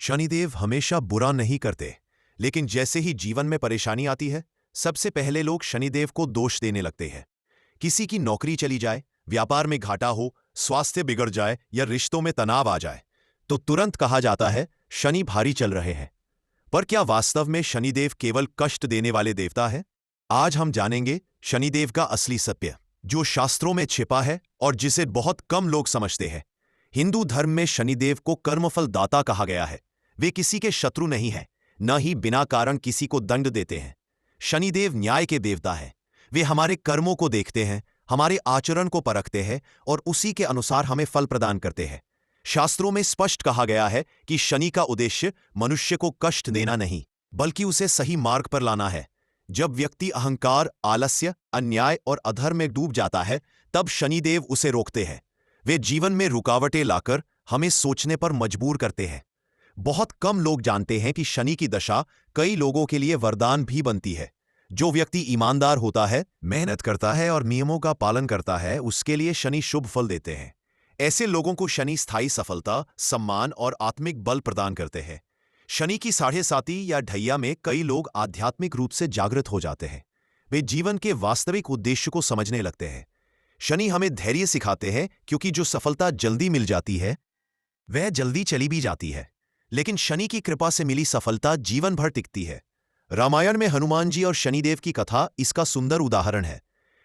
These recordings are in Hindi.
शनिदेव हमेशा बुरा नहीं करते, लेकिन जैसे ही जीवन में परेशानी आती है, सबसे पहले लोग शनिदेव को दोष देने लगते हैं। किसी की नौकरी चली जाए, व्यापार में घाटा हो, स्वास्थ्य बिगड़ जाए या रिश्तों में तनाव आ जाए, तो तुरंत कहा जाता है शनि भारी चल रहे हैं। पर क्या वास्तव में शनिदेव केवल कष्ट देने वाले देवता है? आज हम जानेंगे शनिदेव का असली सत्य, जो शास्त्रों में छिपा है और जिसे बहुत कम लोग समझते हैं। हिंदू धर्म में शनिदेव को कर्मफल दाता कहा गया है। वे किसी के शत्रु नहीं हैं, न ही बिना कारण किसी को दंड देते हैं। शनिदेव न्याय के देवता है। वे हमारे कर्मों को देखते हैं, हमारे आचरण को परखते हैं और उसी के अनुसार हमें फल प्रदान करते हैं। शास्त्रों में स्पष्ट कहा गया है कि शनि का उद्देश्य मनुष्य को कष्ट देना नहीं, बल्कि उसे सही मार्ग पर लाना है। जब व्यक्ति अहंकार, आलस्य, अन्याय और अधर्म में डूब जाता है, तब शनिदेव उसे रोकते हैं। वे जीवन में रुकावटें लाकर हमें सोचने पर मजबूर करते हैं। बहुत कम लोग जानते हैं कि शनि की दशा कई लोगों के लिए वरदान भी बनती है। जो व्यक्ति ईमानदार होता है, मेहनत करता है और नियमों का पालन करता है, उसके लिए शनि शुभ फल देते हैं। ऐसे लोगों को शनि स्थायी सफलता, सम्मान और आत्मिक बल प्रदान करते हैं। शनि की 7.5 या ढैया में कई लोग आध्यात्मिक रूप से जागृत हो जाते हैं। वे जीवन के वास्तविक उद्देश्य को समझने लगते हैं। शनि हमें धैर्य सिखाते हैं, क्योंकि जो सफलता जल्दी मिल जाती है वह जल्दी चली भी जाती है, लेकिन शनि की कृपा से मिली सफलता जीवन भर टिकती है। रामायण में हनुमान जी और शनिदेव की कथा इसका सुंदर उदाहरण है।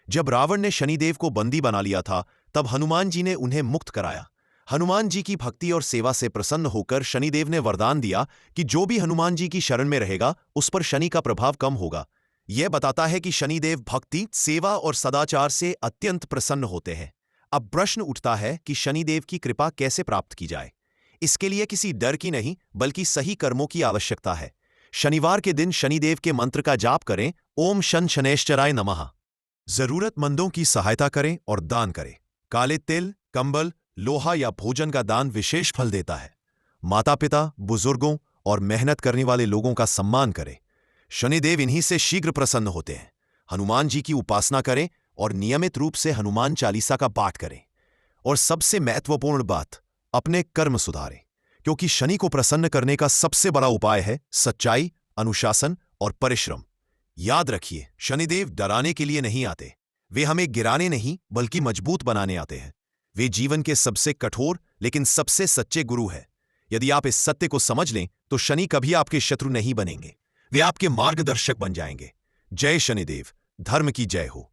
जब रावण ने शनिदेव को बंदी बना लिया था, तब हनुमान जी ने उन्हें मुक्त कराया। हनुमान जी की भक्ति और सेवा से प्रसन्न होकर शनिदेव ने वरदान दिया कि जो भी हनुमान जी की शरण में रहेगा, उस पर शनि का प्रभाव कम होगा। यह बताता है कि शनिदेव भक्ति, सेवा और सदाचार से अत्यंत प्रसन्न होते हैं। अब प्रश्न उठता है कि शनिदेव की कृपा कैसे प्राप्त की जाए। इसके लिए किसी डर की नहीं, बल्कि सही कर्मों की आवश्यकता है। शनिवार के दिन शनिदेव के मंत्र का जाप करें, ओम शन शनैश्चराय नमः। जरूरतमंदों की सहायता करें और दान करें। काले तिल, कंबल, लोहा या भोजन का दान विशेष फल देता है। माता पिता, बुजुर्गों और मेहनत करने वाले लोगों का सम्मान करें। शनिदेव इन्हीं से शीघ्र प्रसन्न होते हैं। हनुमान जी की उपासना करें और नियमित रूप से हनुमान चालीसा का पाठ करें। और सबसे महत्वपूर्ण बात, अपने कर्म सुधारें, क्योंकि शनि को प्रसन्न करने का सबसे बड़ा उपाय है सच्चाई, अनुशासन और परिश्रम। याद रखिए, शनिदेव डराने के लिए नहीं आते। वे हमें गिराने नहीं, बल्कि मजबूत बनाने आते हैं। वे जीवन के सबसे कठोर लेकिन सबसे सच्चे गुरु हैं। यदि आप इस सत्य को समझ लें, तो शनि कभी आपके शत्रु नहीं बनेंगे। वे आपके मार्गदर्शक बन जाएंगे। जय शनिदेव, धर्म की जय हो।